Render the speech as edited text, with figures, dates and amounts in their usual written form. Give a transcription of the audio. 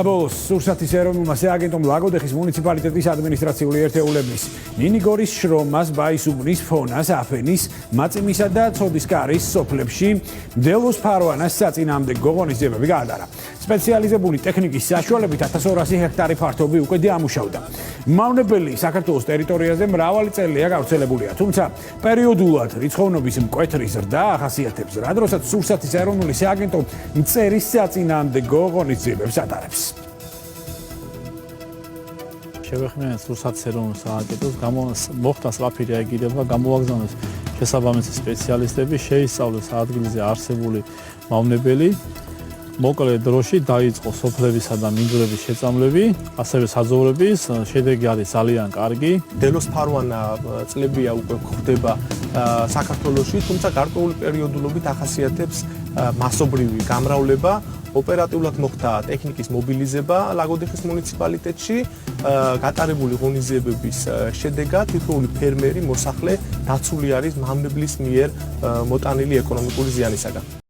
ბოლოს სურსათის ეროვნულმა სააგენტომ ლაგოდეხის მუნიციპალიტეტის ადმინისტრაციული ერთეულების ნინიგორის შრომას, ბაისუბნის, ფონას, აფენის, მაწიმისა და ცოდისკარის სოფლებში მდელოს ფარვანას საწინააღმდეგო ღონისძიებები გაატარა. სპეციალიზებული ტექნიკის საშუალებით 1200 ჰექტარი ფართობი უკვე დაამუშავდა. მავნებელი საქართველოს ტერიტორიაზე მრავალი წელია გავრცელებულია, თუმცა პერიოდულად რიცხოვნობის მკვეთრი ზრდა ახასიათებს, რა დროსაც სურსათის ეროვნული სააგენტო მწერის საწინააღმდეგო ღონისძიებებს ატარებს. შევეხმიანეთ სურსათის ეროვნულ სააგენტოს, მოხდა სწრაფი რეაგირება, გამოაგზავნეს შესაბამისი სპეციალისტები, შეისწავლეს ადგილზე არსებული მავნებელი. მოკლე დროში დაიწყო სოფლებისა და მინდვრების შეწამლები, ასევე საძოვრების, შედეგი არის ძალიან კარგი. მდელოს ფარვანა წლებია უკვე გვხვდება საქართველოში, თუმცა გარკვეული პერიოდულობით ახასიათებს მასობრივი გამრავლება. ოპერატიულად მოხდა ტექნიკის მობილიზება ლაგოდეხის მუნიციპალიტეტში, გატარებული ღონისძიებების შედეგად თითოეული ფერმერი, მოსახლე დაცული არის მავნებლის მიერ მოტანილი ეკონომიკური ზიანისაგან.